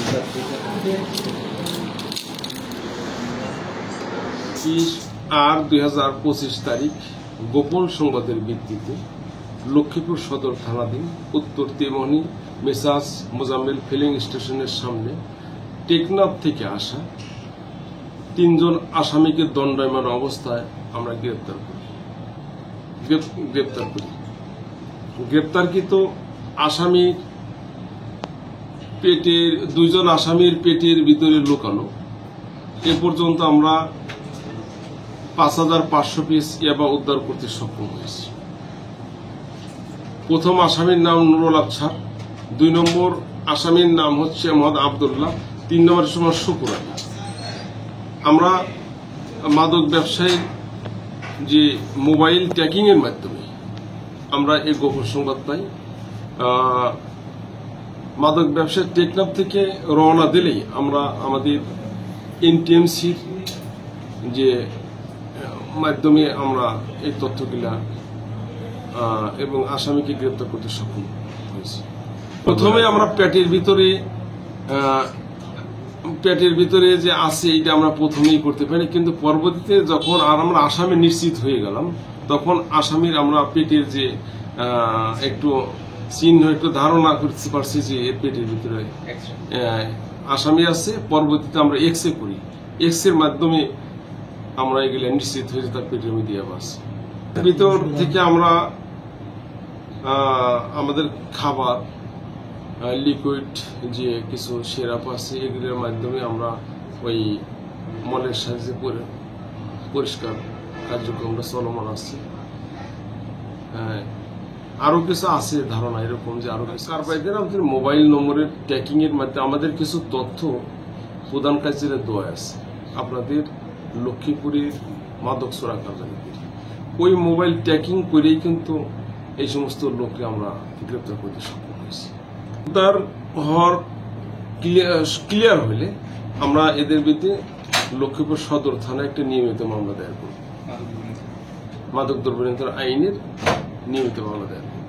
20/8/2025 তারিখ গোপন সংবাদের ভিত্তিতে লক্ষ্মীপুর সদর থানাধীন উত্তর তেমনি মেসাজ মোজাম্মেল ফিলিং স্টেশনের সামনে টেকনাফ থেকে আসা 3 জন আসামিকে দণ্ডায়মান অবস্থায় আমরা গ্রেপ্তার করি। গ্রেপ্তারকৃত আসামির পেটের 2 জন আসামির পেটের ভিতরে লুকানো এ পর্যন্ত আমরা 5500 পিস ইয়াবা উদ্ধার করতে সক্ষম হয়েছি। প্রথম আসামির নাম নুরুল আবছার, 2 নম্বর আসামির নাম হচ্ছে মোহাম্মদ আব্দুল্লাহ, 3 নম্বরের সময় শুকুর আলী। আমরা মাদক ব্যবসায়ীর যে মোবাইল ট্র্যাকিং এর মাধ্যমে আমরা এই গোপন সংবাদ পাই। মাদক ব্যবসায়ী টেকনাফ থেকে রওনা দিলেই আমরা আমাদের এনটিএমসির যে মাধ্যমে আমরা এই তথ্যগুলা এবং আসামিকে গ্রেপ্তার করতে সক্ষম হয়েছি। প্রথমে আমরা পেটের ভিতরে যে আছে এইটা আমরা প্রথমেই করতে পারি, কিন্তু পরবর্তীতে যখন আমরা আসামি নিশ্চিত হয়ে গেলাম তখন আসামির আমরা পেটের যে একটু চিহ্ন একটু ধারণা করতে পারছি যে এর পেটের ভিতরে আসামি আছে। পরবর্তীতে আমরা এক্সরে করি, এক্সরের মাধ্যমে আমরা এগুলো নিশ্চিত হয়েছে তার পেটের মধ্যে আছে। ভিতর থেকে আমরা আমাদের খাবার লিকুইড যে কিছু সিরাপ আছে এগুলোর মাধ্যমে আমরা ওই মলের সাহায্যে পরিষ্কার কার্যক্রমটা চলমান আছে। আরো কিছু আছে ধারণা এরকম যে আরো কিছু কারবাইদের আমাদের মোবাইল নম্বরের ট্র্যাকিং এর মাধ্যমে আমাদের কিছু তথ্য প্রদানকারীদের দেওয়া আছে আপনাদের লক্ষ্মীপুরের মাদক চোরা কার্যালয়দের। ওই মোবাইল ট্র্যাকিং করেই কিন্তু এই সমস্ত লোককে আমরা গ্রেপ্তার করতে সক্ষম হয়েছি। তার হওয়ার ক্লিয়ার হইলে আমরা এদের বিরুদ্ধে লক্ষ্মীপুর সদর থানায় একটা নিয়মিত মামলা দায়ের করব, মাদক দ্রব্য নিয়ন্ত্রণ আইনের নিয়মিত মামলা দায়ের করব।